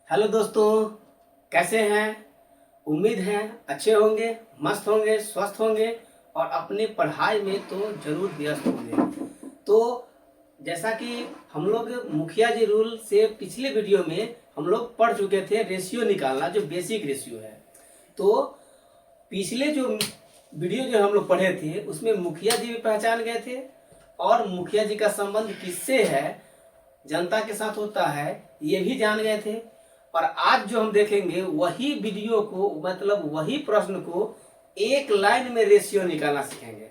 Hello दोस्तों, कैसे हैं। उम्मीद है अच्छे होंगे, मस्त होंगे, स्वस्थ होंगे और अपनी पढ़ाई में तो जरूर व्यस्त होंगे। तो जैसा कि हम लोग मुखिया जी रूल से पिछले वीडियो में हम लोग पढ़ चुके थे रेशियो निकालना, जो बेसिक रेशियो है। तो पिछले जो वीडियो जो हम लोग पढ़े थे उसमें मुखिया जी भी पहचान गए थे और मुखिया जी का संबंध किससे है, जनता के साथ होता है, ये भी जान गए थे। और आज जो हम देखेंगे वही वीडियो को, मतलब वही प्रश्न को एक लाइन में रेशियो निकालना सीखेंगे।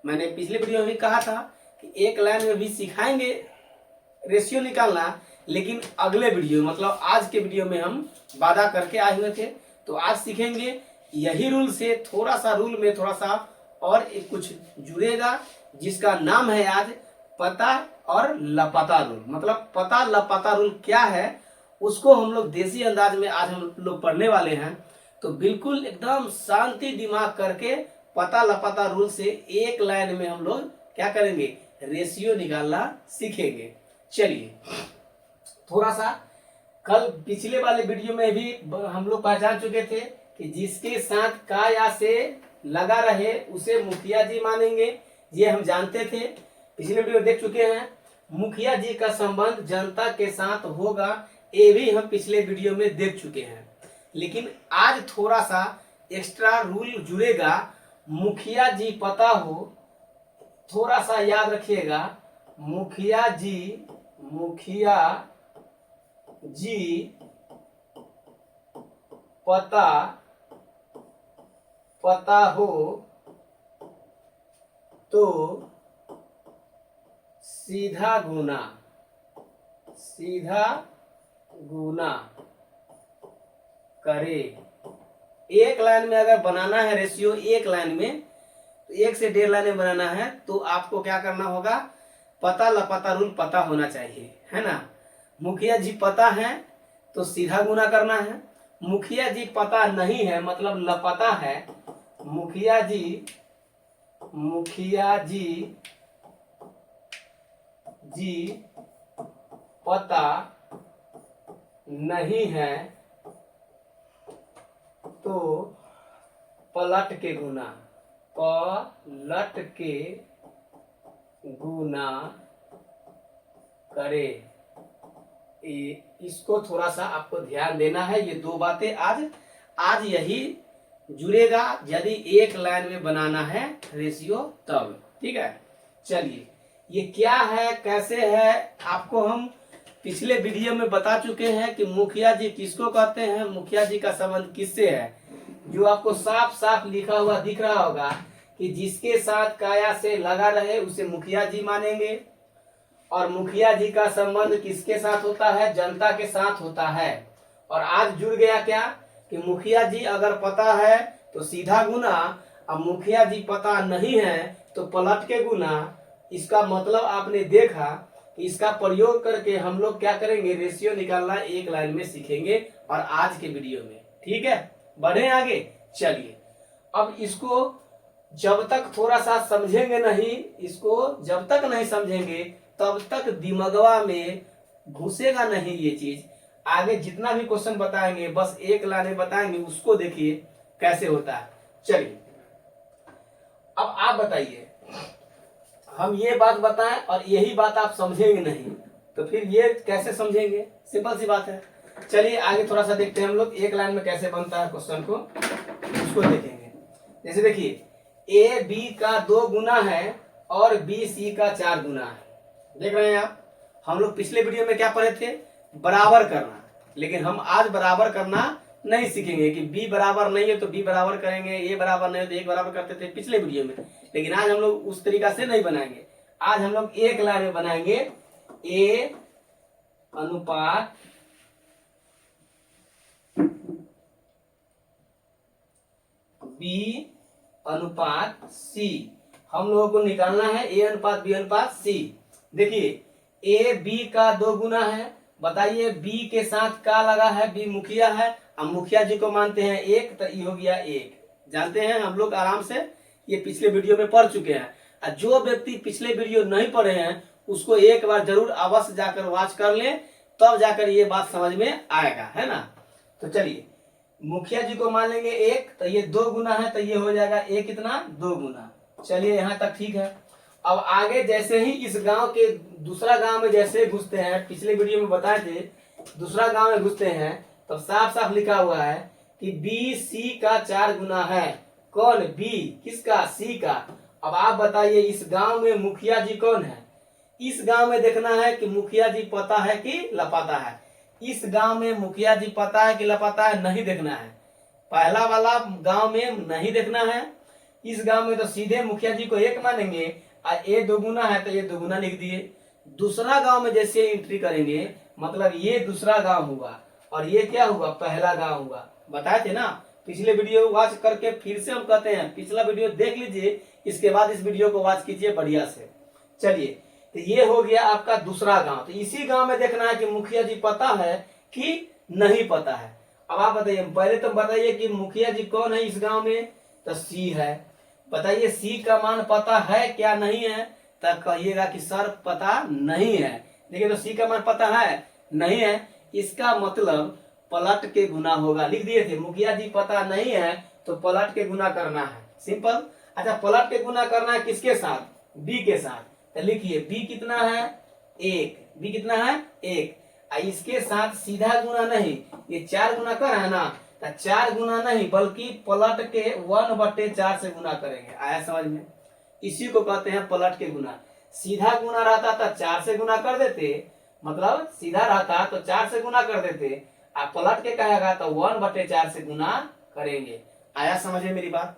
मैंने पिछले वीडियो में भी कहा था कि एक लाइन में भी सिखाएंगे रेशियो निकालना, लेकिन अगले वीडियो मतलब आज के वीडियो में हम वादा करके आए हुए थे। तो आज सीखेंगे यही रूल से, थोड़ा सा रूल में थोड़ा सा और एक कुछ जुड़ेगा, जिसका नाम है आज पता और लापता रूल। मतलब पता लापता रूल क्या है उसको हम लोग देसी अंदाज में आज हम लोग पढ़ने वाले हैं। तो बिल्कुल एकदम शांति दिमाग करके पता लापता रूल से एक लाइन में हम लोग क्या करेंगे, रेशियो निकालना सीखेंगे। चलिए, थोड़ा सा कल पिछले वाले वीडियो में भी हम लोग पहचान चुके थे कि जिसके साथ का या से लगा रहे उसे मुखिया जी मानेंगे। ये हम जानते थे, पिछले वीडियो देख चुके हैं। मुखिया जी का संबंध जनता के साथ होगा, ये भी हम पिछले वीडियो में देख चुके हैं। लेकिन आज थोड़ा सा एक्स्ट्रा रूल जुड़ेगा। मुखिया जी पता हो, थोड़ा सा याद रखिएगा, मुखिया जी पता हो तो सीधा गुना करे। एक लाइन में अगर बनाना है रेशियो, एक लाइन में, तो 1 से 1.5 लाइन में बनाना है तो आपको क्या करना होगा, पता लापता रूल पता होना चाहिए, है ना। मुखिया जी पता है तो सीधा गुना करना है। मुखिया जी पता नहीं है मतलब लापता है, मुखिया जी पता नहीं है तो पलट के गुना करे। इसको थोड़ा सा आपको ध्यान देना है। ये दो बातें आज यही जुड़ेगा यदि एक लाइन में बनाना है रेशियो तब, ठीक है। चलिए, ये क्या है कैसे है आपको हम पिछले वीडियो में बता चुके हैं कि मुखिया जी किसको कहते हैं, मुखिया जी का संबंध किससे है। जो आपको साफ साफ लिखा हुआ दिख रहा होगा कि जिसके साथ काया से लगा रहे उसे मुखिया जी मानेंगे। और मुखिया जी का संबंध किसके साथ होता है, जनता के साथ होता है। और आज जुड़ गया क्या कि मुखिया जी अगर पता है तो सीधा गुना, अब मुखिया जी पता नहीं है तो पलट के गुना। इसका मतलब आपने देखा कि इसका प्रयोग करके हम लोग क्या करेंगे, रेशियो निकालना एक लाइन में सीखेंगे और आज के वीडियो में, ठीक है। बढ़े आगे। चलिए, अब इसको जब तक थोड़ा सा समझेंगे नहीं, इसको जब तक नहीं समझेंगे तब तक दिमागवा में घुसेगा नहीं ये चीज। आगे जितना भी क्वेश्चन बताएंगे बस एक लाइन में बताएंगे, उसको देखिए कैसे होता है। चलिए, अब आप बताइए, हम ये बात बताएं और यही बात आप समझेंगे नहीं तो फिर ये कैसे समझेंगे, सिंपल सी बात है। चलिए आगे थोड़ा सा देखते हैं हम लोग एक लाइन में कैसे बनता है क्वेश्चन को, उसको देखेंगे। जैसे देखिए, ए बी का 2 गुना है और बी सी का 4 गुना है। देख रहे हैं आप, हम लोग पिछले वीडियो में क्या पढ़े थे, बराबर करना। लेकिन हम आज बराबर करना नहीं सीखेंगे कि बी बराबर नहीं है तो बी बराबर करेंगे, ए बराबर नहीं है तो एक बराबर करते थे पिछले वीडियो में। लेकिन आज हम लोग उस तरीका से नहीं बनाएंगे। आज हम लोग एक लाइन में बनाएंगे, ए अनुपात बी अनुपात सी। हम लोगों को निकालना है ए अनुपात बी अनुपात सी। देखिए, ए बी का 2 गुना है, बताइए बी के साथ का लगा है, बी मुखिया है, हम मुखिया जी को मानते हैं 1, तो ये हो गया 1। जानते हैं हम लोग आराम से, ये पिछले वीडियो में पढ़ चुके हैं। और जो व्यक्ति पिछले वीडियो नहीं पढ़े हैं उसको एक बार जरूर अवश्य जाकर वॉच कर लें। तब जाकर ये बात समझ में आएगा, है ना। तो चलिए मुखिया जी को मान लेंगे 1, तो ये 2 गुना है, तो ये हो जाएगा 1 कितना 2 गुना। चलिए यहाँ तक ठीक है। अब आगे जैसे ही इस गांव के दूसरा गांव में जैसे घुसते हैं, पिछले वीडियो में बताए थे, दूसरा गांव में घुसते हैं तो साफ साफ लिखा हुआ है कि बी सी का 4 गुना है। कौन? बी। किसका? सी का। अब आप बताइए इस गांव में मुखिया जी कौन है? इस गांव में देखना है कि मुखिया जी पता है कि लापता है। इस गांव में मुखिया जी पता है कि लापता है, नहीं देखना है। पहला वाला गांव में नहीं देखना है। इस गांव में तो सीधे मुखिया जी को 1 मानेंगे और ये 2 गुना है तो ये 2 गुना लिख दिए। दूसरा गांव में जैसे एंट्री करेंगे, मतलब ये दूसरा गांव हुआ और ये क्या हुआ? पहला गांव हुआ। बताए थे ना, पिछले वीडियो वॉच करके फिर से हम कहते हैं पिछला वीडियो देख लीजिए, इसके बाद इस वीडियो को वॉच कीजिए बढ़िया से। चलिए, तो ये हो गया आपका दूसरा गांव। तो इसी गांव में देखना है कि मुखिया जी पता है कि नहीं पता है। अब आप बताइए, पहले तो बताइए कि मुखिया जी कौन है इस गांव में? तो सी है। बताइए सी का मान पता है क्या नहीं है? तब कहिएगा कि सर पता नहीं है। देखिए तो सी का मान पता है नहीं है, इसका मतलब पलट के गुना होगा। लिख दिए थे मुखिया जी पता नहीं है तो पलट के गुना करना है, सिंपल। अच्छा, पलट के गुना करना है किसके साथ? बी के साथ। तो लिखिए बी कितना है? 1। बी कितना है? 1। इसके साथ सीधा गुना नहीं, ये 4 गुना कर है ना, तो 4 गुना नहीं बल्कि पलट के 1/4 से गुना करेंगे। आया समझ में? इसी को कहते हैं पलट के गुना। सीधा गुना रहता तो 4 से गुना कर देते, मतलब सीधा रहता तो 4 से गुना कर देते, आप पलट के कहेगा तो 1/4 से गुना करेंगे। आया समझ में मेरी बात?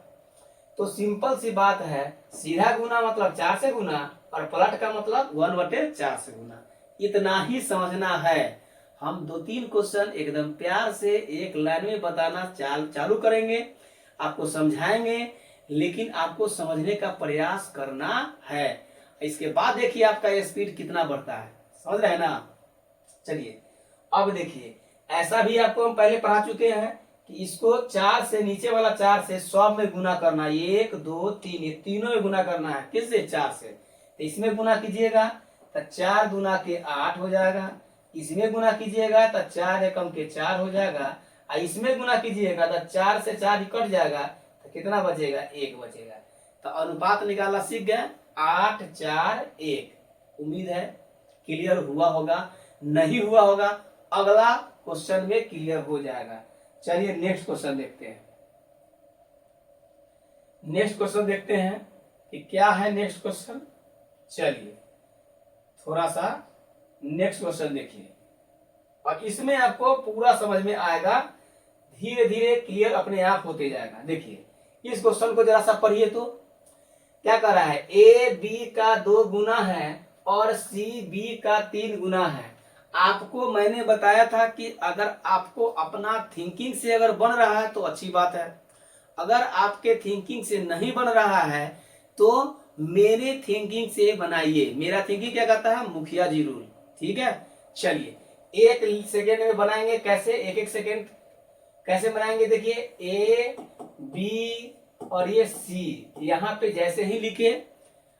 तो सिंपल सी बात है, सीधा गुना मतलब 4 से गुना और पलट का मतलब 1/4 से गुना। इतना ही समझना है। हम 2-3 क्वेश्चन एकदम प्यार से एक लाइन में बताना चालू करेंगे, आपको समझाएंगे, लेकिन आपको समझने का प्रयास करना है। इसके बाद देखिए आपका स्पीड कितना बढ़ता है, समझ रहे हैं ना। चलिए अब देखिए, ऐसा भी आपको हम पहले पढ़ा चुके हैं कि इसको 4 से, नीचे वाला 4 से सब में गुना करना है। 1 2 3, ये तीनों में गुना करना है। किससे? 4 से। तो इसमें गुना कीजिएगा तो 4 दूना के 8 हो जाएगा। इसमें गुना कीजिएगा तो 4 एकम के 4 हो जाएगा। और इसमें गुना कीजिएगा तो 4 से 4 कट जाएगा तो कितना बचेगा? 1 बचेगा। तो अनुपात निकालना सीख गए, 8 4 1। उम्मीद है क्लियर हुआ होगा। नहीं हुआ होगा अगला क्वेश्चन में क्लियर हो जाएगा। चलिए नेक्स्ट क्वेश्चन देखते हैं। नेक्स्ट क्वेश्चन देखते हैं कि क्या है नेक्स्ट क्वेश्चन। चलिए थोड़ा सा नेक्स्ट क्वेश्चन देखिए और इसमें आपको पूरा समझ में आएगा, धीरे धीरे क्लियर अपने आप होते जाएगा। देखिए इस क्वेश्चन को जरा सा पढ़िए तो क्या कर रहा है? ए बी का 2 गुना है और सी बी का 3 गुना है। आपको मैंने बताया था कि अगर आपको अपना थिंकिंग से अगर बन रहा है तो अच्छी बात है, अगर आपके थिंकिंग से नहीं बन रहा है तो मेरे थिंकिंग से बनाइए। मेरा थिंकिंग क्या कहता है? मुखिया जी रूल। ठीक है, चलिए 1 सेकेंड में बनाएंगे। कैसे? 1-1 सेकेंड कैसे बनाएंगे? देखिए ए बी और ये सी, यहाँ पे जैसे ही लिखे,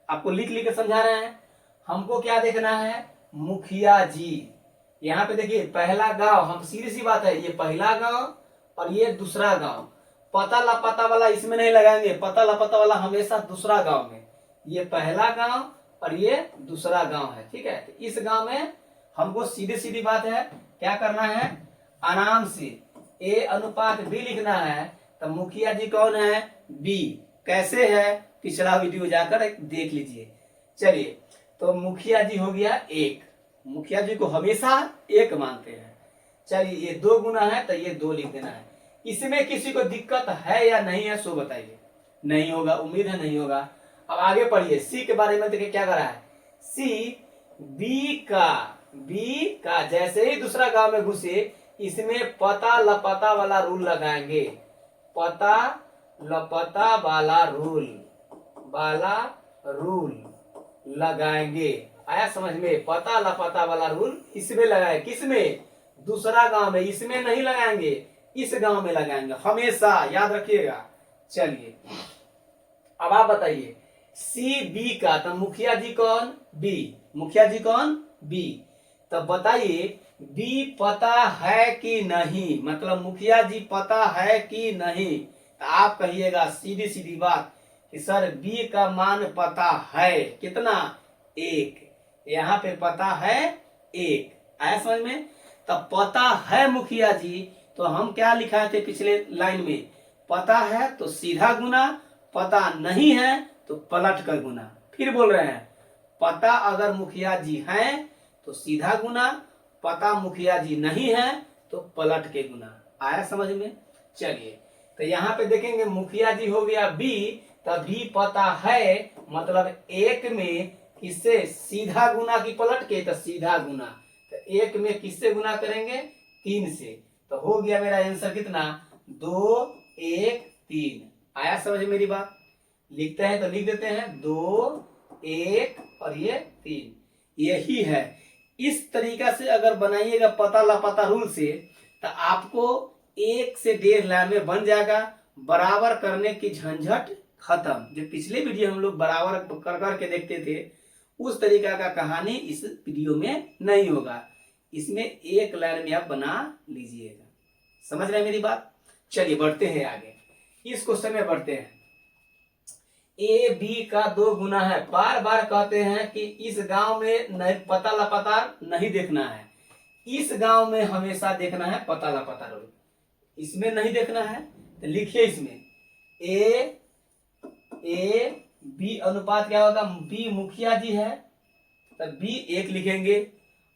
आपको लिख लिख के समझा रहे हैं। हमको क्या देखना है? मुखिया जी। यहाँ पे देखिए पहला गांव, हम सीधी सी बात है, ये पहला गांव और ये दूसरा गांव। पता लापता वाला इसमें नहीं लगाएंगे, पता लापता वाला हमेशा दूसरा गांव में। ये पहला गांव और ये दूसरा गांव है। ठीक है, तो इस गांव में हमको सीधी सीधी बात है क्या करना है? आराम से ए अनुपात बी लिखना है। तो मुखिया जी कौन है? बी। कैसे है? पिछला वीडियो जाकर देख लीजिए। चलिए तो मुखिया जी हो गया 1। मुखिया जी को हमेशा 1 मानते हैं। चलिए ये 2 गुना है तो ये 2 लिख देना है। इसमें किसी को दिक्कत है या नहीं है सो बताइए। नहीं होगा, उम्मीद है नहीं होगा। अब आगे पढ़िए, सी के बारे में देखिए क्या कर रहा है। सी बी का जैसे ही दूसरा गांव में घुसे, इसमें पता लपता वाला रूल लगाएंगे। पता लपता वाला रूल लगाएंगे। आया समझ में? पता लापता वाला रूल इसमें लगाए। किसमें? दूसरा गांव में। इसमें नहीं लगाएंगे, इस गांव में लगाएंगे हमेशा, याद रखिएगा। चलिए अब आप बताइए, सी बी का, तो मुखिया जी कौन? बी। मुखिया जी कौन? बी। तो बताइए बी पता है कि नहीं, मतलब मुखिया जी पता है कि नहीं। तो आप कहिएगा सीधी सीधी बात कि सर बी का मान पता है, कितना, 1। यहाँ पे पता है 1, आया समझ में। तब पता है मुखिया जी, तो हम क्या लिखा थे पिछले लाइन में, पता है तो सीधा गुना, पता नहीं है तो पलट कर गुना। फिर बोल रहे हैं पता अगर मुखिया जी हैं तो सीधा गुना, पता मुखिया जी नहीं है तो पलट के गुना। आया समझ में। चलिए तो यहाँ पे देखेंगे मुखिया जी हो गया बी, तब बी पता है मतलब 1 में किससे, सीधा गुना की पलट के, तो सीधा गुना। तो 1 में किससे गुना करेंगे, 3 से। तो हो गया मेरा आंसर कितना, 2 1 3। आया समझ मेरी बात। लिखते हैं तो लिख देते हैं 2 1 और ये 3, यही है। इस तरीका से अगर बनाइएगा पता लापता रूल से, तो आपको 1 से 1.5 लाइन में बन जाएगा। बराबर करने की झंझट खत्म। जो पिछले वीडियो हम लोग बराबर कर करके देखते थे, उस तरीका का कहानी इस वीडियो में नहीं होगा। इसमें 1 लाइन में आप बना लीजिएगा। समझ रहे हैं मेरी बात। चलिए बढ़ते हैं आगे, इस क्वेश्चन में बढ़ते हैं। ए बी का 2 गुना है। बार बार कहते हैं कि इस गांव में नहीं पता लापता नहीं देखना है, इस गांव में हमेशा देखना है पता लापता रोल, इसमें नहीं देखना है। तो लिखिए इसमें ए बी अनुपात क्या होगा, बी मुखिया जी है तो बी 1 लिखेंगे,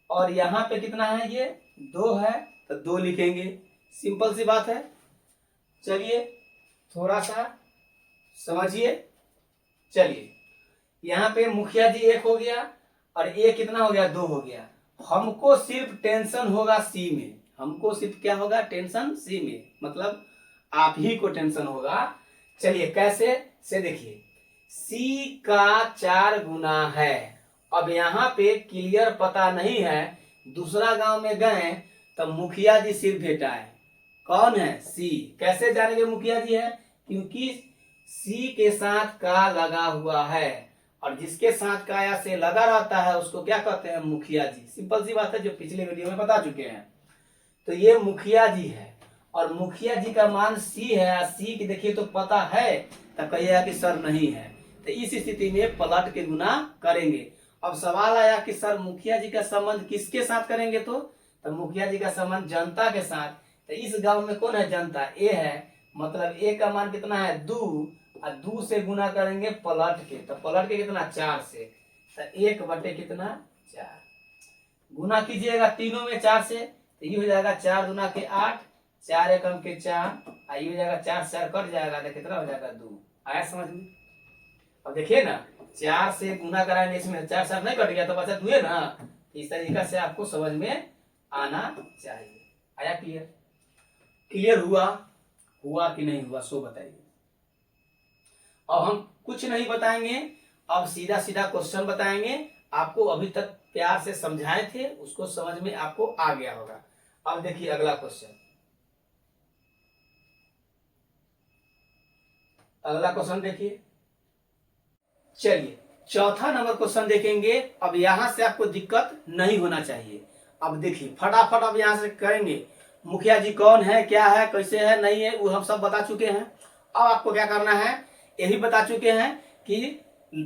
और यहाँ पे कितना है, ये 2 है तो 2 लिखेंगे। सिंपल सी बात है। चलिए थोड़ा सा समझिए। चलिए यहाँ पे मुखिया जी 1 हो गया और ए कितना हो गया, 2 हो गया। हमको सिर्फ टेंशन होगा सी में, हमको सिर्फ क्या होगा, टेंशन सी में, मतलब आप ही को टेंशन होगा। चलिए कैसे से देखिए, सी का 4 गुना है। अब यहाँ पे क्लियर पता नहीं है, दूसरा गांव में गए तो मुखिया जी सिर्फ भेटा है। कौन है, सी। कैसे जानेंगे मुखिया जी है, क्योंकि सी के साथ का लगा हुआ है, और जिसके साथ का या से लगा रहता है उसको क्या कहते हैं, मुखिया जी। सिंपल सी बात है, जो पिछले वीडियो में बता चुके हैं। तो ये मुखिया जी है और मुखिया जी का मान सी है, सी की देखिए तो पता है, तो कहिएगा कि सर नहीं है। तो इस स्थिति में पलट के गुना करेंगे। अब सवाल आया कि सर मुखिया जी का संबंध किसके साथ करेंगे, तो मुखिया जी का संबंध जनता के साथ। तो इस गांव में कौन है, जनता, ए है, मतलब ए का मान कितना है, 2, और 2 से गुना करेंगे पलट के, तो पलट के कितना, 4 से। तो 1 बटे कितना, 4। गुना कीजिएगा तीनों में 4 से, तो ये हो जाएगा 4 गुना के 8, 4 एकम के 4, ये हो जाएगा 4 4 कट जाएगा तो कितना हो जाएगा, 2। आया समझ में। अब देखिए ना, 4 से गुना कराएंगे, इसमें 4 4 नहीं कट गया तो बचा 2 है ना। इस तरीका से आपको समझ में आना चाहिए। आया क्लियर, क्लियर हुआ कि नहीं हुआ, सो बताइए। अब हम कुछ नहीं बताएंगे, अब सीधा सीधा क्वेश्चन बताएंगे। आपको अभी तक प्यार से समझाए थे, उसको समझ में आपको आ गया होगा। अब देखिए अगला क्वेश्चन, अगला क्वेश्चन देखिए। चलिए चौथा नंबर क्वेश्चन देखेंगे। अब यहां से आपको दिक्कत नहीं होना चाहिए। अब देखिए फटाफट अब यहां से करेंगे। मुखिया जी कौन है, क्या है, कैसे है, नहीं है, वो हम सब बता चुके हैं। अब आपको क्या करना है, यही बता चुके हैं कि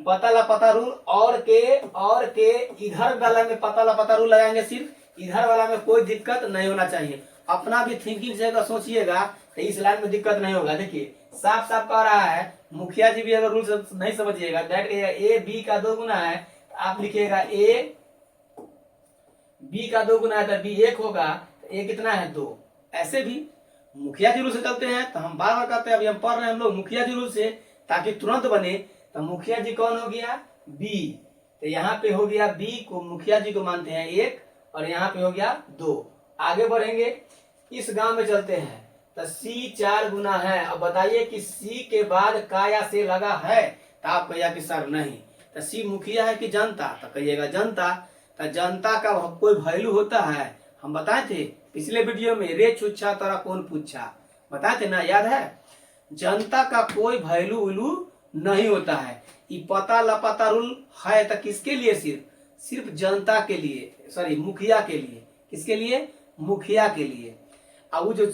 पता लापता रूल और के इधर वाला में पता लापता रूल लगाएंगे, सिर्फ इधर वाला में कोई दिक्कत नहीं होना चाहिए। अपना भी थिंकिंग से अगर सोचिएगा तो इस लाइन में दिक्कत नहीं होगा। देखिए साफ साफ कह रहा है, मुखिया जी भी अगर रूल नहीं समझिएगा, ए बी का 2 गुना है, आप लिखिएगा ए बी का 2 गुना है तो बी 1 होगा, तो ए कितना है, 2। ऐसे भी मुखिया जी रूल से चलते हैं, तो हम बार बार कहते हैं, अभी हम पढ़ रहे हैं हम लोग मुखिया जी रूल से, ताकि तुरंत बने। तो मुखिया जी कौन हो गया, बी। तो यहाँ पे हो गया बी को मुखिया जी को मानते हैं 1, और यहाँ पे हो गया 2। आगे बढ़ेंगे, इस गांव में चलते हैं, तो सी 4 गुना है। अब बताइए कि सी के बाद का या से लगा है, तो आप कहिएगा कि सर नहीं। तो सी मुखिया है कि जनता, तो कहिएगा जनता। तो जनता का कोई वैल्यू होता है, हम बताए थे पिछले वीडियो में, रे छुच्छा तोरा कौन पूछा, बताए थे ना, याद है। जनता का कोई वैल्यू नहीं होता है। ये पता लापता रूल है तो किसके लिए, सिर्फ जनता के लिए, सॉरी मुखिया के लिए। किसके लिए? मुखिया के लिए। अब वो जो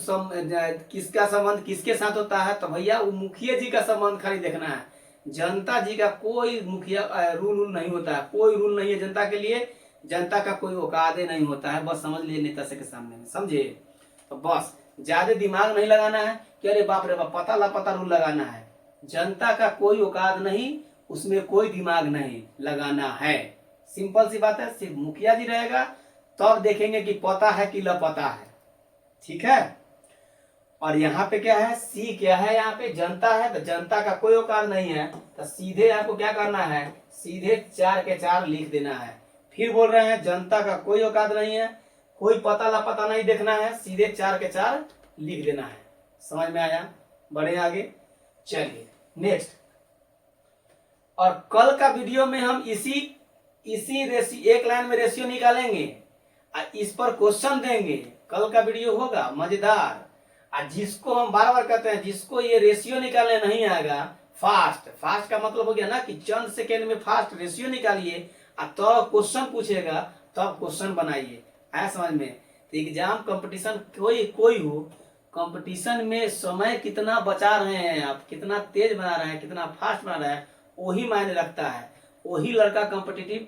किसका संबंध किसके साथ होता है, तो भैया वो मुखिया जी का संबंध खाली देखना है। जनता जी का कोई मुखिया रूल नहीं होता है, कोई रूल नहीं है जनता के लिए। जनता का कोई औकात नहीं होता है, बस समझ लिए नेता से के सामने में, समझे? तो बस ज्यादा दिमाग नहीं लगाना है कि अरे बाप रे बाप पता लापता रूल लगाना है। जनता का कोई औकात नहीं, उसमें कोई दिमाग नहीं लगाना है। सिंपल सी बात है, सिर्फ मुखिया जी रहेगा तब देखेंगे कि पता है कि लापता है। ठीक है। और यहाँ पे क्या है, सी क्या है, यहाँ पे जनता है, तो जनता का कोई औकात नहीं है, तो सीधे आपको क्या करना है, सीधे 4 के 4 लिख देना है। फिर बोल रहे हैं जनता का कोई औकात नहीं है, कोई पता लापता नहीं देखना है, सीधे 4 के 4 लिख देना है। समझ में आया? बढ़े आगे, चलिए नेक्स्ट। और कल का वीडियो में हम इसी एक लाइन में रेशियो निकालेंगे, इस पर क्वेश्चन देंगे। कल का वीडियो होगा मजेदार। जिसको हम बार बार कहते हैं, जिसको ये रेशियो निकालने नहीं आएगा, फास्ट का मतलब हो गया ना कि चंद सेकेंड में फास्ट रेशियो निकालिए, तो क्वेश्चन पूछेगा तब क्वेश्चन बनाइए। आया समझ में? तो एग्जाम कंपटीशन कोई हो, कंपटीशन में समय कितना बचा रहे हैं आप, कितना तेज बना रहे हैं, कितना फास्ट बना रहे हैं, वही मायने रखता है। वही लड़का कॉम्पिटिटिव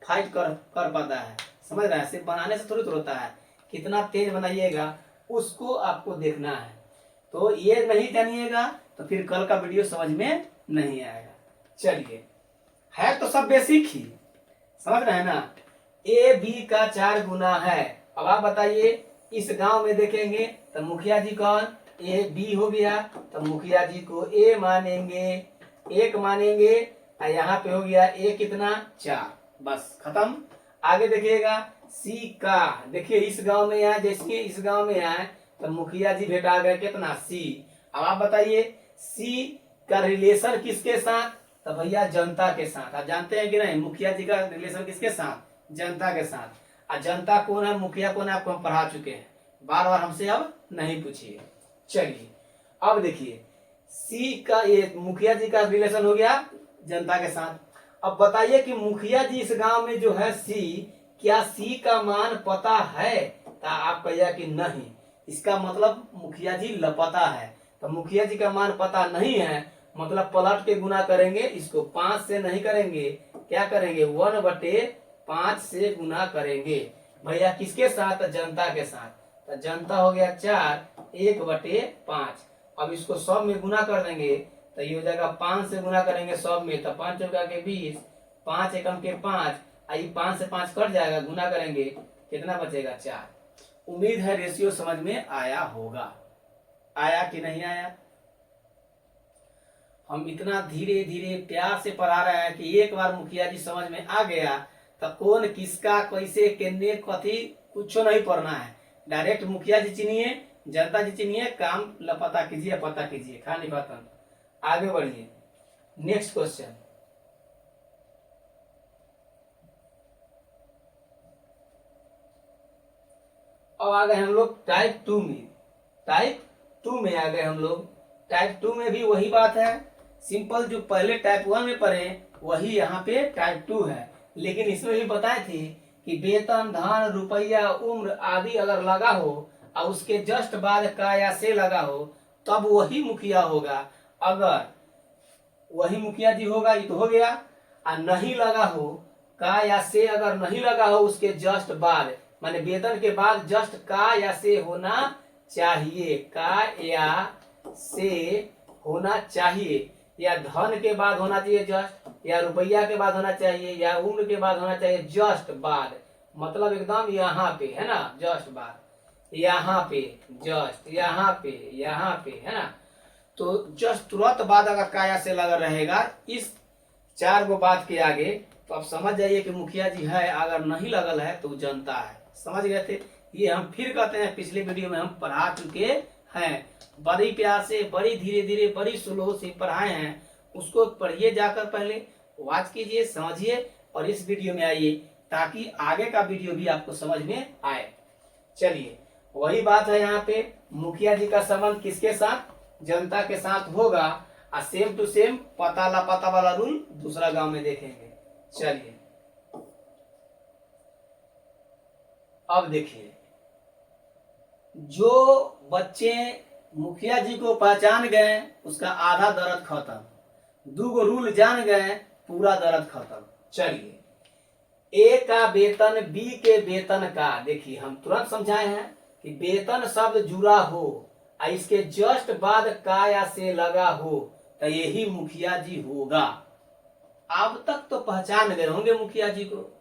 फाइट कर पाता है। समझ रहा है? सिर्फ बनाने से थोड़ी होता है, कितना तेज बनाइएगा उसको आपको देखना है। तो ये नहीं जानिएगा तो फिर कल का वीडियो समझ में नहीं आएगा। चलिए, है तो सब बेसिक ही, समझ रहे हैं ना? ए बी का 4 गुना है। अब आप बताइए, इस गांव में देखेंगे तो मुखिया जी कौन, ए बी हो गया, तो मुखिया जी को ए मानेंगे, 1 मानेंगे, और यहाँ पे हो गया ए कितना, 4, बस खत्म। आगे देखिएगा सी का, देखिए इस गांव में आए, जैसे इस गांव में आए तो मुखिया जी भेटा गए कितना, सी। अब आप बताइए सी का रिलेशन किसके साथ, तो भैया जनता के साथ। आप जानते हैं कि नहीं, मुखिया जी का रिलेशन किसके साथ, जनता के साथ। और जनता कौन है, मुखिया कौन है, आपको हम पढ़ा चुके हैं, बार बार हमसे अब नहीं पूछिए। चलिए अब देखिए, सी का ये मुखिया जी का रिलेशन हो गया जनता के साथ। अब बताइए कि मुखिया जी इस गांव में जो है सी, क्या सी का मान पता है, तो आप कहिए कि नहीं, इसका मतलब मुखिया जी लापता है। तो मुखिया जी का मान पता नहीं है, मतलब पलट के गुना करेंगे, इसको 5 से नहीं करेंगे, क्या करेंगे 1/5 से गुना करेंगे। भैया किसके साथ, जनता के साथ। तो जनता हो गया 4, 1/5। अब इसको सब में गुना कर देंगे, तो ये हो जाएगा 5 से गुना करेंगे सब में, तो 5 चौका के 20, 5 एकम के 5, आई 5 से 5 कट जाएगा, गुना करेंगे कितना बचेगा, 4। उम्मीद है रेशियो समझ में आया होगा। आया कि नहीं आया? हम इतना धीरे धीरे प्यार से पढ़ा रहे हैं कि एक बार मुखिया जी समझ में आ गया तो कौन किसका कैसे केने कथी कुछ नहीं पढ़ना है। डायरेक्ट मुखिया जी चिनिए, जनता जी चिनिए, काम पता कीजिए, पता कीजिए, खाली खत्म। आगे बढ़िए, नेक्स्ट क्वेश्चन। अब आ गए हम लोग टाइप 2 में। टाइप 2 में आ गए हम लोग। टाइप 2 में भी वही बात है, सिंपल जो पहले टाइप 1 में पढ़े वही यहाँ पे टाइप 2 है। लेकिन इसमें भी बताए थे कि वेतन, धन, रुपया, उम्र आदि अगर लगा हो और उसके जस्ट बाद का या से लगा हो तब वही मुखिया होगा। अगर वही मुखिया जी होगा, ये तो हो गया। और नहीं लगा हो, का या से अगर नहीं लगा हो उसके जस्ट बाद, माने वेतन के बाद जस्ट का या से होना चाहिए, का या से होना चाहिए, या धन के बाद होना चाहिए जस्ट, या रुपया के बाद होना चाहिए, या उम्र के बाद होना चाहिए जस्ट बाद, मतलब एकदम यहाँ पे है ना, जस्ट बाद, यहाँ पे जस्ट, यहाँ पे है ना। तो जस्ट तुरंत बाद अगर काया से लगा रहेगा इस 4 गो बात के आगे, तो आप समझ जाइए कि मुखिया जी है। अगर नहीं लगल है तो जनता है। समझ गए थे? ये हम फिर कहते हैं, पिछले वीडियो में हम पढ़ा चुके हैं, बड़ी प्यार से, बड़ी धीरे धीरे, बड़ी स्लो से पढ़ाए हैं। उसको पढ़िए, जाकर पहले वॉच कीजिए, समझिए और इस वीडियो में आइए ताकि आगे का वीडियो भी आपको समझ में आए। चलिए, वही बात है, यहाँ पे मुखिया जी का संबंध किसके साथ, जनता के साथ होगा। और सेम टू सेम पता लापता वाला रूल दूसरा गांव में देखेंगे। चलिए अब देखिए, जो बच्चे मुखिया जी को पहचान गए उसका आधा दर्द खत्म, 2 रूल जान गए पूरा दर्द खत्म। चलिए, ए का वेतन बी के वेतन का, देखिए हम तुरंत समझाए हैं कि वेतन शब्द जुड़ा हो और इसके जस्ट बाद का या से लगा हो तो यही मुखिया जी होगा। अब तक तो पहचान गए होंगे मुखिया जी को,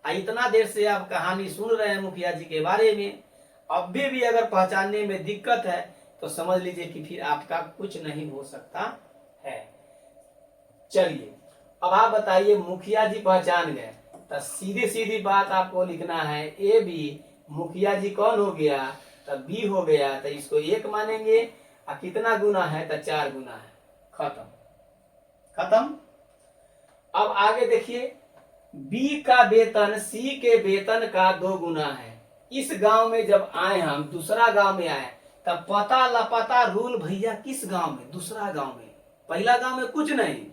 इतना देर से आप कहानी सुन रहे हैं मुखिया जी के बारे में, अब भी अगर पहचानने में दिक्कत है तो समझ लीजिए कि फिर आपका कुछ नहीं हो सकता है। चलिए, अब आप बताइए, मुखिया जी पहचान गए तो सीधी सीधी बात आपको लिखना है, ए बी मुखिया जी कौन हो गया, तो बी हो गया, तो इसको 1 मानेंगे और कितना गुना है तो 4 गुना है, खत्म खत्म। अब आगे देखिए, बी का वेतन सी के वेतन का 2 गुना है। इस गांव में जब आए हम, दूसरा गांव में आए, तब पता लापता रूल भैया किस गांव में, दूसरा गांव में, पहला गांव में कुछ नहीं।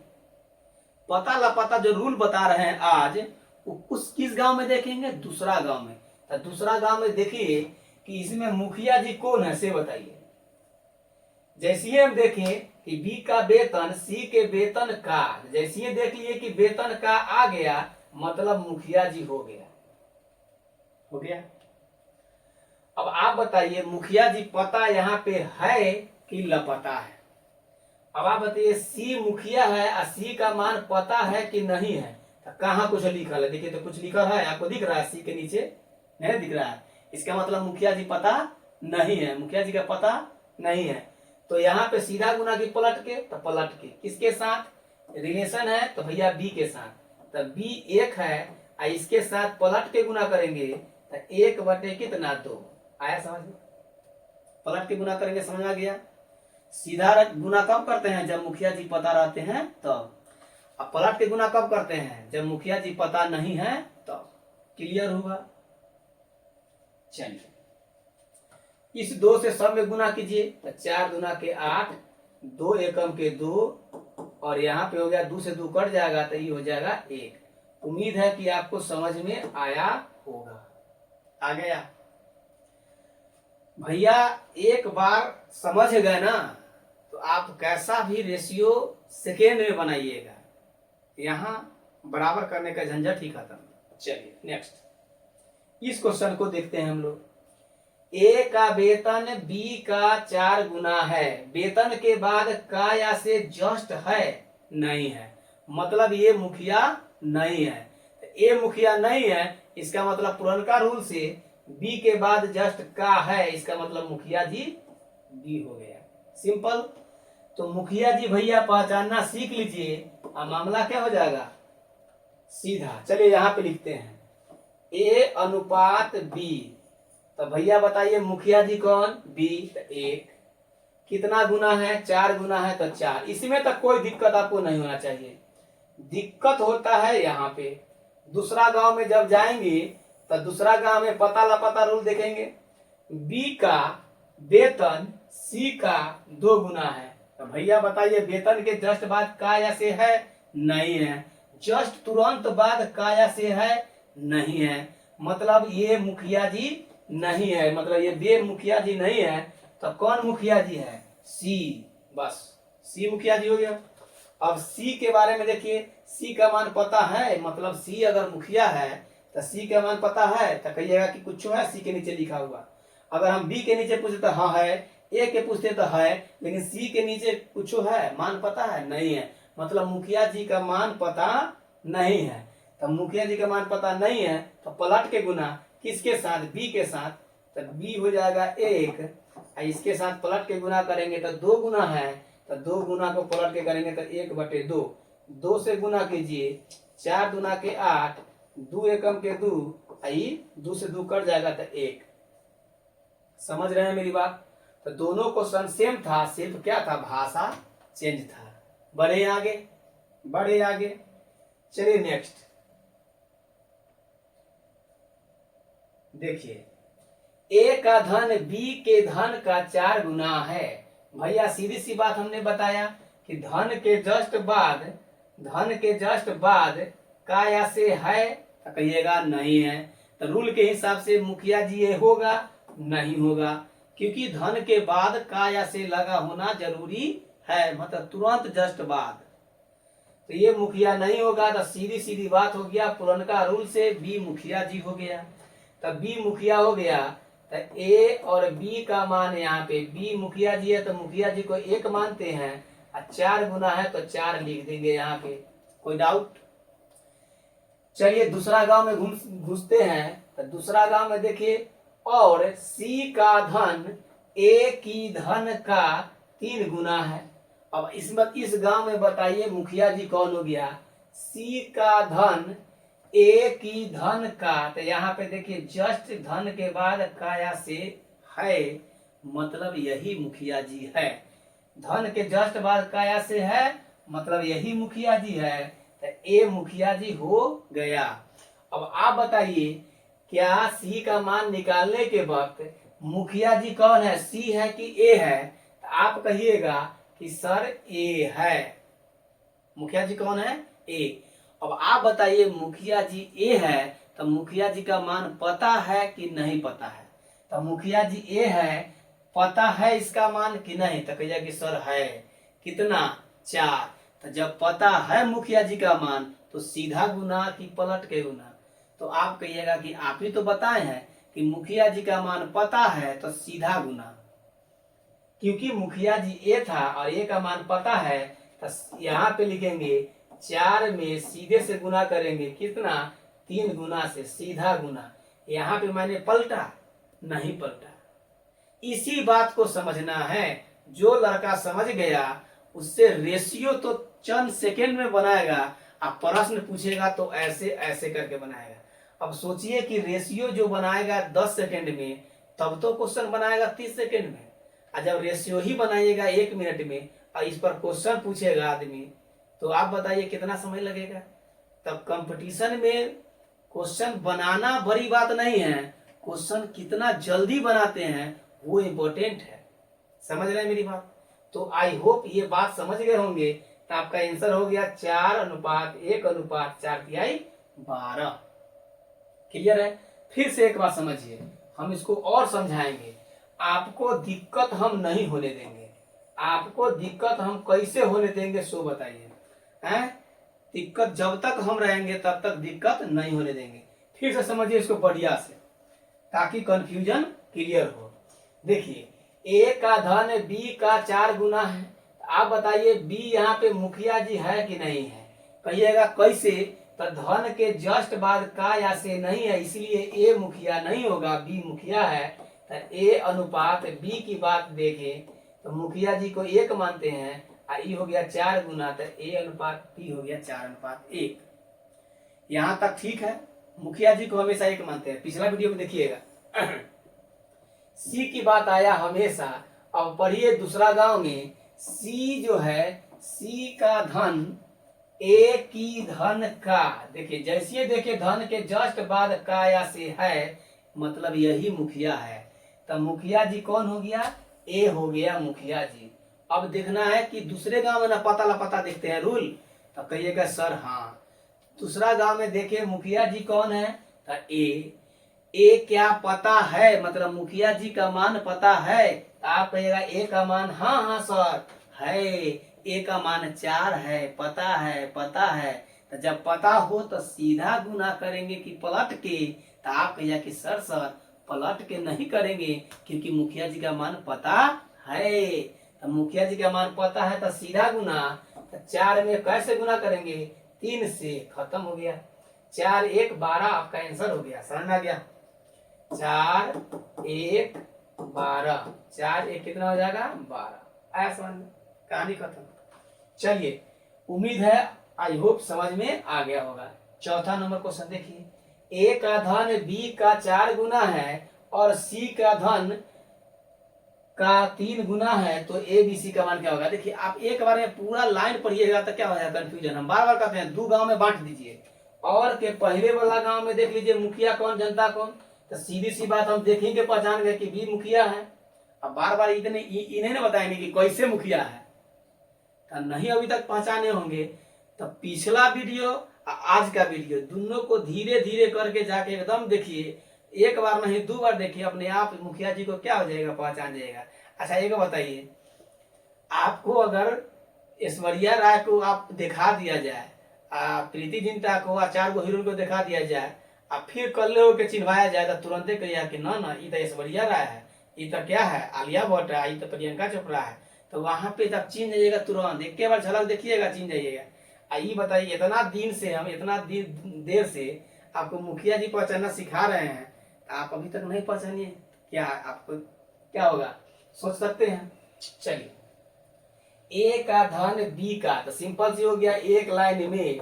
पता लापता जो रूल बता रहे हैं आज, उस किस गांव में देखेंगे, दूसरा गांव में। तो दूसरा गांव में देखिए कि इसमें मुखिया जी कौन है से बताइए। जैसे हम देखें कि बी का वेतन सी के वेतन का, जैसे देख लिए कि वेतन का आ गया मतलब मुखिया जी हो गया, हो गया। अब आप बताइए, मुखिया जी पता यहाँ पे है कि लापता है। अब आप बताइए, सी मुखिया है और सी का मान पता है कि नहीं है, तो कहाँ कुछ लिखा है, देखिए तो कुछ लिखा है, आपको दिख रहा है, सी के नीचे नहीं दिख रहा है, इसका मतलब मुखिया जी पता नहीं है, मुखिया जी का पता नहीं है। तो यहाँ पे सीधा गुना की पलट के, तो पलट के किसके साथ रिलेशन है, तो भैया बी के साथ, तो बी 1 है और इसके साथ पलट के गुना करेंगे तो 1 बटे कितना 2 आया समझ में, पलट के गुना करेंगे, समझ आ गया। सीधा गुना कब करते हैं, जब मुखिया जी पता रहते हैं तब, अब पलट के गुना कब करते हैं, जब मुखिया जी पता नहीं है तब। क्लियर होगा। चलिए, इस 2 से सब में गुना कीजिए, तो 4 दूना के 8, 2 एकम के 2, और यहाँ पे हो गया 2 से 2 कट जाएगा तो ये हो जाएगा 1। उम्मीद है कि आपको समझ में आया होगा। आ गया भैया, एक बार समझ गए ना तो आप कैसा भी रेशियो सेकेंड में बनाइएगा, यहाँ बराबर करने का झंझट ही खत्म। चलिए नेक्स्ट, इस क्वेश्चन को देखते हैं हम लोग। ए का वेतन बी का 4 गुना है, वेतन के बाद का या से जस्ट है नहीं है, मतलब ये मुखिया नहीं है। ए मुखिया नहीं है, इसका मतलब पुरनका रूल से बी के बाद जस्ट का है, इसका मतलब मुखिया जी बी हो गया। सिंपल। तो मुखिया जी भैया पहचानना सीख लीजिए और मामला क्या हो जाएगा सीधा। चलिए यहाँ पे लिखते हैं, ए अनुपात बी, तो भैया बताइए मुखिया जी कौन, बी, तो 1 कितना गुना है, 4 गुना है तो 4। इसमें तक कोई दिक्कत आपको नहीं होना चाहिए। दिक्कत होता है यहाँ पे, दूसरा गांव में जब जाएंगे तो दूसरा गांव में पता लापता रूल देखेंगे, बी का वेतन सी का 2 गुना है, तो भैया बताइए वेतन के जस्ट बाद का या से है नहीं है, जस्ट तुरंत बाद का या से है नहीं है, मतलब ये मुखिया जी नहीं है, मतलब ये बे मुखिया जी नहीं है। तो कौन मुखिया जी है, सी, बस सी मुखिया जी हो गया। अब सी के बारे में देखिए, सी का मान पता है, मतलब सी अगर मुखिया है तो सी का मान पता है, तो कहिएगा कि कुछ है सी के नीचे लिखा हुआ। अगर हम बी के नीचे पूछते तो हाँ है, ए के पूछते तो है, लेकिन सी के नीचे कुछ है, मान पता है नहीं है, मतलब मुखिया जी का मान पता नहीं है। तो मुखिया जी का मान पता नहीं है तो पलट के गुना किसके साथ, बी के साथ, तो बी हो जाएगा 1, इसके साथ पलट के गुना करेंगे तो 2 गुना है, तो 2 गुना को पलट के करेंगे तो 1 बटे 2, 2 से गुना कीजिए, 4 दूना के 8, 2 एकम के 2, 2 से 2 कट जाएगा तो 1। समझ रहे हैं मेरी बात। तो दोनों क्वेश्चन सेम था, सिर्फ क्या था, भाषा चेंज था। बढ़े आगे, बढ़े आगे। चलिए नेक्स्ट देखिए, ए का धन बी के धन का 4 गुना है। भैया सीधी सी बात हमने बताया कि धन के जस्ट बाद का या से है तो कहिएगा नहीं है, तो रूल के हिसाब से मुखिया जी ये होगा नहीं होगा, क्योंकि धन के बाद का या से लगा होना जरूरी है, मतलब तुरंत जस्ट बाद। तो ये मुखिया नहीं होगा, तो सीधी सीधी बात हो गया पुरनका रूल से बी मुखिया जी हो गया। तब बी मुखिया हो गया, तो ए और बी का मान यहाँ पे बी मुखिया जी है तो मुखिया जी को 1 मानते हैं, और 4 गुना है तो 4 लिख देंगे यहाँ पे। कोई डाउट? चलिए दूसरा गांव में घुसते हैं। तो दूसरा गांव में देखिए, और सी का धन ए की धन का 3 गुना है। अब इस गांव में बताइए मुखिया जी कौन हो गया? सी का धन ए की धन का, तो यहाँ पे देखिए जस्ट धन के बाद काया से है, मतलब यही मुखिया जी है। धन के जस्ट बाद काया से है, मतलब यही मुखिया जी है, तो ए मुखिया जी हो गया। अब आप बताइए क्या सी का मान निकालने के वक्त मुखिया जी कौन है, सी है कि ए है? तो आप कहिएगा कि सर ए है। मुखिया जी कौन है? ए। अब आप बताइए मुखिया जी ए है तो मुखिया जी का मान पता है कि नहीं पता है? तो मुखिया जी ए है, पता है इसका मान कि नहीं? तो कहिएगा कि सर है। कितना? 4। तो जब पता है मुखिया जी का मान तो सीधा गुना कि पलट के गुना? तो आप कहिएगा कि आप ही तो बताए हैं कि मुखिया जी का मान पता है तो सीधा गुना, क्योंकि मुखिया जी ए था और ए का मान पता है, तो यहाँ पे लिखेंगे 4 में सीधे से गुना करेंगे, कितना? 3 गुना से, सीधा गुना। यहाँ पे मैंने पलटा नहीं पलटा। इसी बात को समझना है। जो लड़का समझ गया उससे रेशियो तो चंद सेकेंड में बनाएगा, अब प्रश्न पूछेगा तो ऐसे ऐसे करके बनाएगा। अब सोचिए कि रेशियो जो बनाएगा 10 सेकेंड में, तब तो क्वेश्चन बनाएगा 30 सेकेंड में। और जब रेशियो ही बनाइएगा 1 मिनट में और इस पर क्वेश्चन पूछेगा आदमी, तो आप बताइए कितना समय लगेगा? तब कंपटीशन में क्वेश्चन बनाना बड़ी बात नहीं है, क्वेश्चन कितना जल्दी बनाते हैं वो इम्पोर्टेंट है। समझ रहे हैं मेरी बात? तो आई होप ये बात समझ गए होंगे। तो आपका आंसर हो गया 4:1:4 क्लियर है? फिर से एक बात समझिए, हम इसको और समझाएंगे। आपको दिक्कत हम नहीं होने देंगे। आपको दिक्कत हम कैसे होने देंगे सो बताइए? हैं? दिक्कत जब तक हम रहेंगे तब तक दिक्कत नहीं होने देंगे। फिर से समझिए इसको बढ़िया से, ताकि कंफ्यूजन क्लियर हो। देखिए ए का धन बी का 4 गुना है। आप बताइए बी यहाँ पे मुखिया जी है कि नहीं है? कहिएगा कैसे? तो धन के जस्ट बाद का या से नहीं है, इसलिए ए मुखिया नहीं होगा, बी मुखिया है। तो ए अनुपात बी की बात देखें तो मुखिया जी को 1 मानते हैं, ई हो गया 4 गुना, तो ए अनुपात बी हो गया 4:1। यहाँ तक ठीक है? मुखिया जी को हमेशा 1 मानते हैं। पिछला वीडियो में देखिएगा सी की बात आया हमेशा। अब पढ़िए दूसरा गांव में, सी जो है, सी का धन ए की धन का, देखिए जैसे देखिए धन के जस्ट बाद का या से है, मतलब यही मुखिया है। तब मुखिया जी कौन हो गया? ए हो गया मुखिया जी। अब देखना है कि दूसरे गांव में ना पता लापता देखते हैं रूल, तो कहिएगा सर हाँ। दूसरा गांव में देखिए मुखिया जी कौन है? तो ए क्या पता है, मतलब मुखिया जी का मान पता है? आप कहिएगा ए का मान हाँ हाँ सर है, ए का मान 4 है, पता है पता है। तो जब पता हो तो सीधा गुना करेंगे कि पलट के? तो आप कहिएगा कि सर पलट के नहीं करेंगे, क्योंकि मुखिया जी का मान पता है। तो मुखिया जी का मान पता है तो सीधा गुना। तो 4 में कैसे गुना करेंगे? 3 से, खत्म हो गया। 4:1:12 आपका आंसर हो गया। समझ में आ गया? 4:1:12, 4:1 कितना हो जाएगा? 12। आया समझ में? कहानी खत्म। चलिए उम्मीद है आई होप समझ में आ गया होगा। चौथा नंबर क्वेश्चन देखिए, ए का धन बी का 4 गुना है और सी का धन का 3 गुना है, तो ए बी सी का मान क्या होगा? देखिए आप एक बार में पूरा लाइन पढ़िएगा तो क्या हो जाएगा कंफ्यूजन। हम बार बार कहते हैं 2 गांव में बांट दीजिए, और के पहले वाला गांव में देख लीजिए मुखिया कौन जनता कौन, तो सीधी सी बात हम देखेंगे पहचान गए कि बी मुखिया है। अब बार बार इन्हें ना बताएंगे कि कैसे मुखिया है, तो नहीं अभी तक पहचाने होंगे तो पिछला वीडियो आज का वीडियो, दोनों को धीरे धीरे करके जाके एकदम देखिए, एक बार नहीं 2 बार देखिए, अपने आप मुखिया जी को क्या हो जाएगा, पहचान जाएगा। अच्छा एक बताइए, आपको अगर ऐश्वर्या राय को आप दिखा दिया जाए, प्रीति जिंटा को, 4 गो हीरोइन को दिखा दिया जाए, फिर कल्ले के चिन्हवाया जाए तो तुरंते कहिए कि ना ना ये तो ऐश्वर्या राय है, ये तो क्या है आलिया भट्ट है, ये तो प्रियंका चोपड़ा है, तो वहां पे तब चिन्ह जाइएगा तुरंत, एक बार झलक देखिएगा चिन्ह जाइएगा। ये बताइए, इतना दिन से हम इतना देर से आपको मुखिया जी पहचानना सिखा रहे हैं, आप अभी तक नहीं पहचानिए, क्या आपको क्या होगा सोच सकते हैं। चलिए, ए का धन बी का, तो सिंपल सी हो गया, एक लाइन में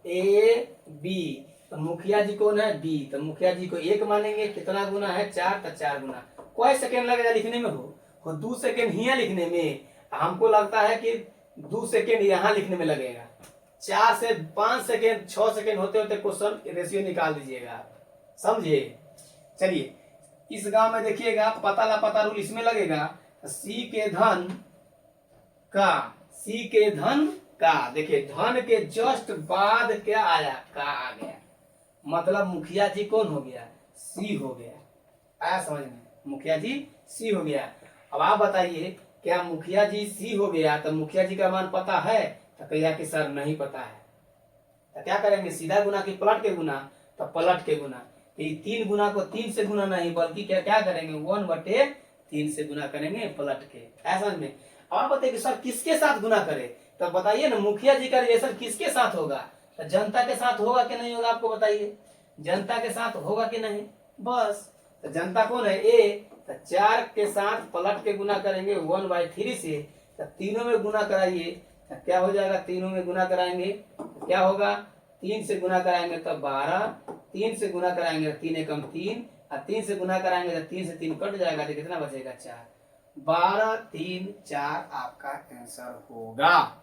ए बी, तो मुखिया जी कौन है बी, तो मुखिया जी को 1 मानेंगे, कितना गुना है 4, तो 4 गुना। कोई सेकेंड लगेगा लिखने में, हो 2 सेकेंड ही लिखने में, हमको लगता है कि 2 सेकेंड यहाँ लिखने में लगेगा, 4 से 5 सेकेंड 6 सेकेंड होते होते क्वेश्चन रेशियो निकाल दीजिएगा, समझे। चलिए, इस गांव में देखिएगा पता लापता रूल इसमें लगेगा, सी के धन का, सी के धन का, देखिए धन के जस्ट बाद क्या आया, का आ गया, मतलब मुखिया जी कौन हो गया, सी हो गया। आया समझ में, मुखिया जी सी हो गया। अब आप बताइए, क्या मुखिया जी सी हो गया तो मुखिया जी का मान पता है, तो कहिए कि सर नहीं पता है, तो क्या करेंगे, सीधा गुना की पलट के गुना, तो पलट के गुना, तो ये 3 गुना को 3 से गुना नहीं बल्कि क्या क्या करेंगे, 1/3 से गुना करेंगे पलट के। ऐसा में अब बताइए कि सर किसके साथ गुना करे, तो बताइए ना, मुखिया जी का रिलेशन किसके साथ होगा, तो जनता के साथ होगा कि नहीं होगा, आपको बताइए, जनता के साथ होगा कि नहीं, बस। तो जनता कौन है ए, तो 4 के साथ पलट के गुना करेंगे 1/3 से, तो तीनों में गुना कराइए, तो क्या हो जाएगा, तीनों में गुना कराएंगे तो क्या होगा, 3 से गुना कराएंगे तो 12, 3 से गुना कराएंगे 3 एकम 3, और 3 से गुना कराएंगे तो 3 से 3 कट जाएगा, तो कितना बचेगा 4, 12, 3, 4 आपका आंसर होगा।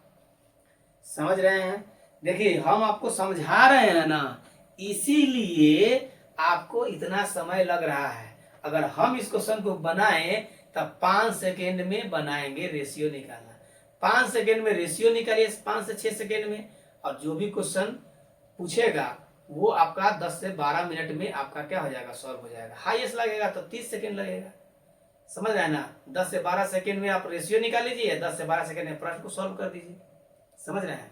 समझ रहे हैं, देखिए हम आपको समझा रहे हैं ना, इसीलिए आपको इतना समय लग रहा है। अगर हम इस क्वेश्चन को बनाएं तब 5 सेकेंड में बनाएंगे, रेशियो निकालना 5 सेकेंड में, रेशियो निकालिए 5 से 6 सेकेंड में, और जो भी क्वेश्चन पूछेगा वो आपका 10 से 12 मिनट में आपका क्या हो जाएगा, सॉल्व हो जाएगा। हाईएस्ट लगेगा तो 30 सेकेंड लगेगा, समझ रहे हैं ना, 10 से 12 सेकेंड में आप रेशियो निकाल लीजिए, 10 से 12 सेकेंड में प्रश्न को सॉल्व कर दीजिए, समझ रहे हैं।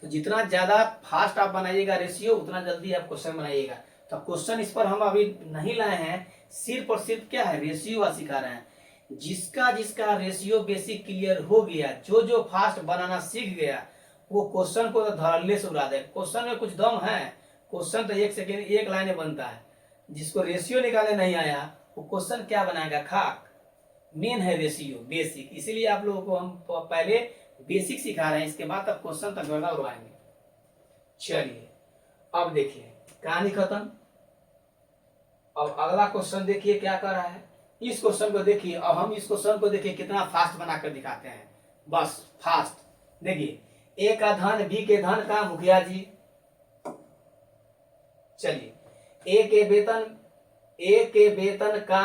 तो जितना ज्यादा फास्ट आप बनाइएगा रेशियो, उतना जल्दी आप क्वेश्चन बनाइएगा। तो क्वेश्चन इस पर हम अभी नहीं लाए हैं, सिर्फ और सिर्फ क्या है, रेशियो सिखा रहे हैं। जिसका जिसका रेशियो बेसिक क्लियर हो गया, जो जो फास्ट बनाना सीख गया, वो क्वेश्चन को तो धड़ल्ले से उड़ा दे। क्वेश्चन में कुछ दम है, क्वेश्चन तो 1 सेकेंड 1 लाइन में बनता है। जिसको रेशियो निकालने नहीं आया वो क्वेश्चन क्या बनाएगा, खाक। मेन है रेशियो बेसिक, इसीलिए आप लोगों को हम पहले बेसिक सिखा रहे हैं, इसके बाद अब क्वेश्चन तक गर्दा उड़वाएंगे। चलिए अब देखिए, कहानी खत्म। अब अगला क्वेश्चन देखिए क्या कर रहा है, इस क्वेश्चन को देखिए। अब हम इस क्वेश्चन को देखिए कितना फास्ट बनाकर दिखाते हैं, बस फास्ट। देखिए, ए का धन बी के धन का मुखिया जी, चलिए ए के वेतन का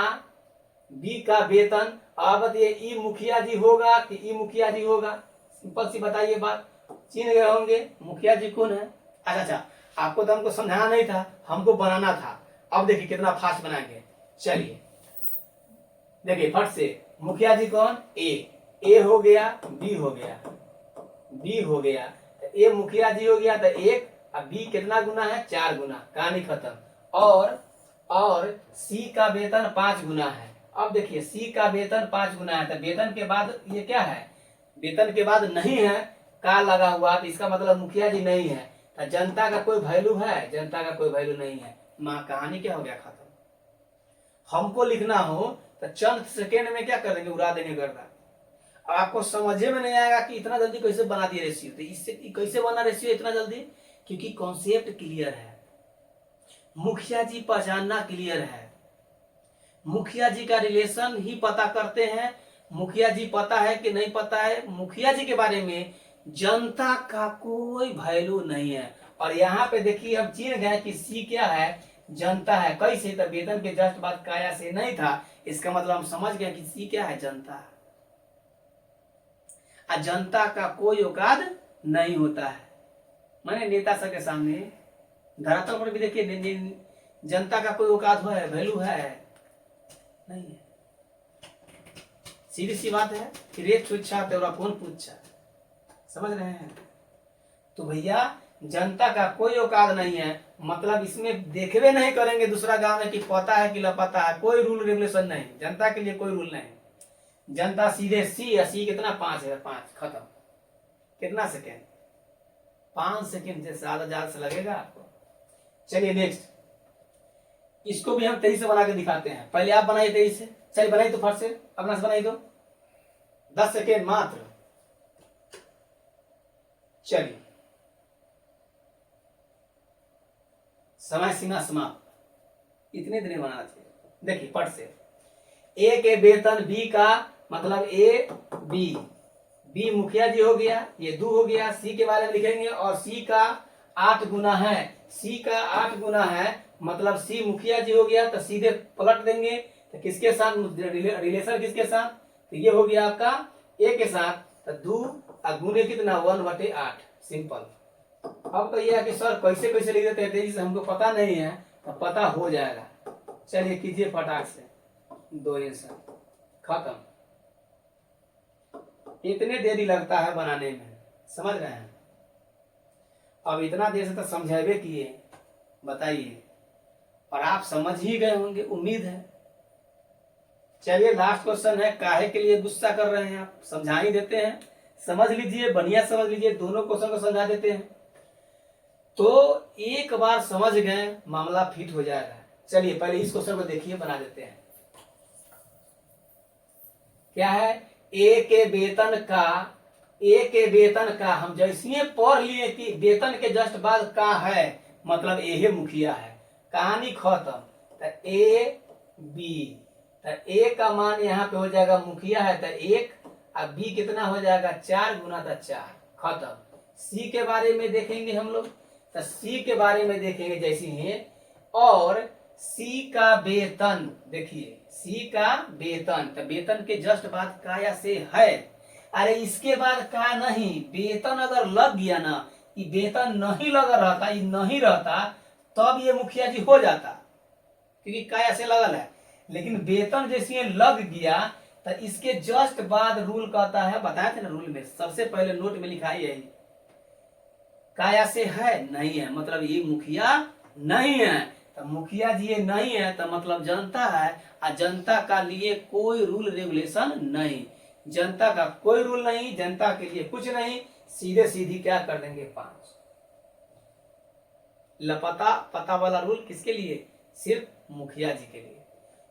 बी का वेतन, अब बताइए ई मुखिया जी होगा कि ई मुखिया जी होगा, सिंपल सी बताइए बात, चिन्ह गए होंगे मुखिया जी कौन है। अच्छा, आपको तो हमको समझाना नहीं था, हमको बनाना था। अब देखिए कितना फास्ट बनाएंगे, चलिए देखिए फट से, मुखिया जी कौन, ए हो गया, बी हो गया, बी हो गया, तो ए मुखिया जी हो गया, तो 1, अब बी कितना गुना है, 4 गुना, कहानी खत्म। और सी का वेतन 5 गुना है। अब देखिए सी का वेतन 5 गुना है, तो वेतन के बाद ये क्या है, वेतन के बाद नहीं है, का लगा हुआ, तो इसका मतलब मुखिया जी नहीं है, तो जनता का कोई वैल्यू है, जनता का कोई वैल्यू नहीं है। माँ कहानी क्या हो गया, खत्म। हमको लिखना हो तो चंद सेकेंड में क्या कर देंगे, उड़ा देंगे गर्दा। अब आपको समझे में नहीं आएगा कि इतना जल्दी कैसे बना दिया रेशियो, तो इससे कैसे बना रेशियो इतना जल्दी, क्योंकि कॉन्सेप्ट क्लियर है, मुखिया जी पहचानना क्लियर है, मुखिया जी का रिलेशन ही पता करते हैं, मुखिया जी पता है कि नहीं पता है, मुखिया जी के बारे में जनता का कोई वैल्यू नहीं है। और यहाँ पे देखिए हम चिन्ह गए कि सी क्या है, जनता है। कैसे, तो वेतन के जस्ट बाद काया से नहीं था, इसका मतलब हम समझ गए कि सी क्या है, जनता। जनता का कोई औकात नहीं होता है, माने नेता सब के सामने धरातल पर भी देखिए जनता का कोई औकात है, वैल्यू है नहीं है। सीधी सी बात है कि रेत छुच्छा तेरा कौन पूछा, समझ रहे हैं। तो भैया जनता का कोई औकात नहीं है, मतलब इसमें देखवे नहीं करेंगे दूसरा गांव में कि पता है कि लापता है, कोई रूल रेगुलेशन नहीं, जनता के लिए कोई रूल नहीं। जनता सीधे सी कितना 5 है, 5 खत्म। कितना सेकेंड, 5 सेकेंड से ज्यादा से लगेगा आपको। चलिए नेक्स्ट, इसको भी हम 23 से बना के दिखाते हैं। पहले आप बनाइए 23 से, चलिए बनाइए तो फट से अपना से बनाइए तो 10 सेकेंड मात्र। चलिए समय सीमा समाप्त। इतने दिन बनाना चाहिए। देखिए पट से, ए के वेतन बी का मतलब ए बी मुखिया जी हो गया, ये 2 हो गया। सी के बारे में लिखेंगे और सी का 8 गुना है, सी का 8 गुना है मतलब सी मुखिया जी हो गया। तो सीधे पलट देंगे तो किसके साथ रिलेशन, किसके साथ, तो ये हो गया आपका ए के साथ। तो 2 गुने कितना 1/8, सिंपल। अब तो ये है कि सर कैसे कैसे लिख देते हैं, तेजी से हमको पता नहीं है, तो पता हो जाएगा। चलिए कीजिए फटाक से, 2 आंसर खत्म। इतने देरी लगता है बनाने में, समझ रहे हैं। अब इतना देर से तो समझावे किए, बताइए, और आप समझ ही गए होंगे, उम्मीद है। चलिए लास्ट क्वेश्चन है, काहे के लिए गुस्सा कर रहे हैं आप, समझा ही देते हैं, समझ लीजिए, बढ़िया समझ लीजिए, दोनों क्वेश्चन को समझा देते हैं। तो एक बार समझ गए मामला फिट हो जाएगा। चलिए पहले इस क्वेश्चन को देखिए, बना देते हैं। क्या है, ए के वेतन का हम जैसे पढ़ लिए कि वेतन के जस्ट बाद का है मतलब ए मुखिया है, कहानी खत्म। तो ए बी, तो ए का मान यहाँ पे हो जाएगा मुखिया है तो 1, अब बी कितना हो जाएगा 4 गुना 4, खत्म। सी के बारे में देखेंगे हम लोग, तो सी के बारे में देखेंगे जैसे ही, और सी का वेतन, देखिए सी का वेतन, तो वेतन के जस्ट बाद काया से है। अरे इसके बाद का नहीं, वेतन अगर लग गया ना, ये वेतन नहीं लगा रहता, ये नहीं रहता, तब ये मुखिया जी हो जाता, क्योंकि काया से लगल है। लेकिन वेतन जैसे लग गया तो इसके जस्ट बाद रूल कहता है, बताए थे ना रूल में, सबसे पहले नोट में लिखा है यही, काया से है नहीं है मतलब ये मुखिया नहीं है। तो मुखिया जी ये नहीं है तो मतलब जनता है, और जनता का लिए कोई रूल रेगुलेशन नहीं, जनता का कोई रूल नहीं, जनता के लिए कुछ नहीं, सीधे सीधी क्या कर देंगे 5। लपता पता वाला रूल किसके लिए, सिर्फ मुखिया जी के लिए।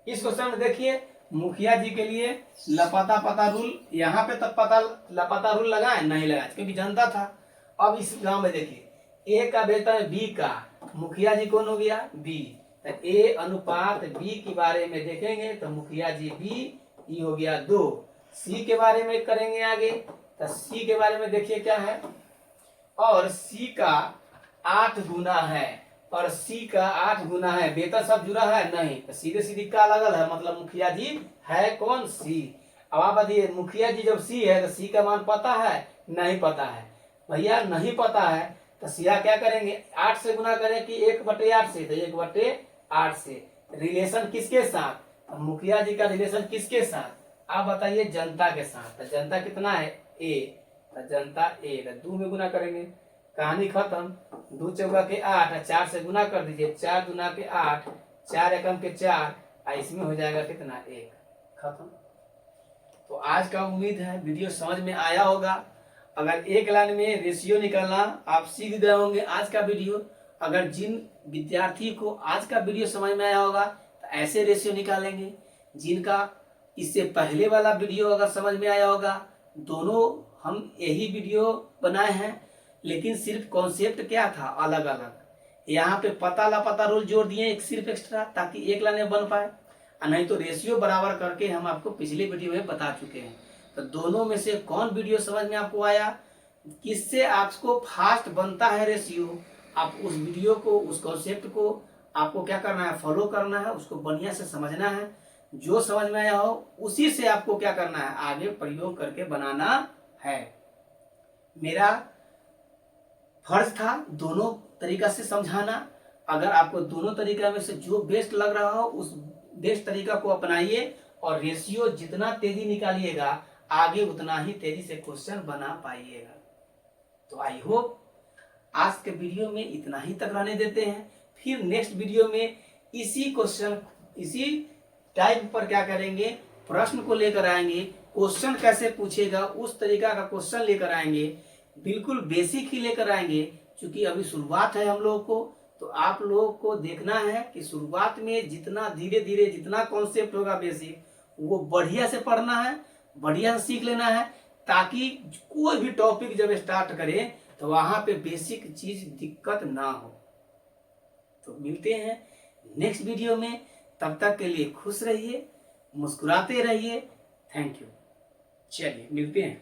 इस क्वेश्चन में देखिए, मुखिया जी के लिए लपता पता रूल, यहाँ पे तक पता लपता रूल लगाए नहीं लगाए क्योंकि जनता था। अब इस गांव में देखिए, ए का वेतन बी का, मुखिया जी कौन हो गया बी, तो ए अनुपात बी के बारे में देखेंगे तो मुखिया जी बी, ई हो गया 2। सी के बारे में करेंगे आगे, तो सी के बारे में देखिए क्या है, और सी का 8 गुना है, और सी का 8 गुना है, वेतन सब जुड़ा है नहीं, तो सीधे सीधी का लगल है मतलब मुखिया जी है कौन, सी। अब आप बताइए मुखिया जी जब सी है तो सी का मान पता है नहीं पता है, भैया नहीं पता है तो सीधा क्या करेंगे 8 से गुना करें कि 1/8 से, तो 1/8 से। रिलेशन किसके साथ, तो मुखिया जी का रिलेशन किसके साथ, आप बताइए जनता के साथ। तो जनता कितना है ए, तो जनता ए, तो 2 में गुना करेंगे, कहानी खत्म। 2 चौका के 8, 4 से गुना कर दीजिए, 4 गुना के 8, 4 एकम के 4, इसमें हो जाएगा कितना 1, खत्म। तो आज का उम्मीद है वीडियो समझ में आया होगा। अगर एक लाइन में रेशियो निकालना आप सीख गए होंगे आज का वीडियो। अगर जिन विद्यार्थी को आज का वीडियो समझ में आया होगा तो ऐसे रेशियो निकालेंगे, जिनका इससे पहले वाला वीडियो अगर समझ में आया होगा, दोनों हम यही वीडियो बनाए हैं, लेकिन सिर्फ कॉन्सेप्ट क्या था अलग अलग। यहाँ पे पता लापता रूल जोड़ दिए एक सिर्फ एक्स्ट्रा, ताकि एक लाइन में बन पाए, नहीं तो रेशियो बराबर करके हम आपको पिछले वीडियो में बता चुके हैं। तो दोनों में से कौन वीडियो समझ में आपको आया, किससे आपको फास्ट बनता है रेशियो, आप उस वीडियो को, उस कॉन्सेप्ट को आपको क्या करना है, फॉलो करना है, उसको बढ़िया से समझना है। जो समझ में आया हो उसी से आपको क्या करना है, आगे प्रयोग करके बनाना है। मेरा फर्ज था दोनों तरीका से समझाना। अगर आपको दोनों तरीका में से जो बेस्ट लग रहा हो उस बेस्ट तरीका को अपनाइए और रेशियो जितना तेजी निकालिएगा आगे उतना ही तेजी से क्वेश्चन बना पाइएगा। तो आई होप आज के वीडियो में इतना ही तक रहने देते हैं। फिर नेक्स्ट वीडियो में इसी क्वेश्चन इसी टाइप पर क्या करेंगे, प्रश्न को लेकर आएंगे, क्वेश्चन कैसे पूछेगा उस तरीका का क्वेश्चन लेकर आएंगे, बिल्कुल बेसिक ही लेकर आएंगे। क्योंकि अभी शुरुआत है हम लोगों को, तो आप लोगों को देखना है कि शुरुआत में जितना धीरे धीरे जितना कॉन्सेप्ट होगा बेसिक वो बढ़िया से पढ़ना है, बढ़िया से सीख लेना है, ताकि कोई भी टॉपिक जब स्टार्ट करें तो वहां पे बेसिक चीज दिक्कत ना हो। तो मिलते हैं नेक्स्ट वीडियो में, तब तक के लिए खुश रहिए, मुस्कुराते रहिए। Thank you. चलिए मिलते हैं।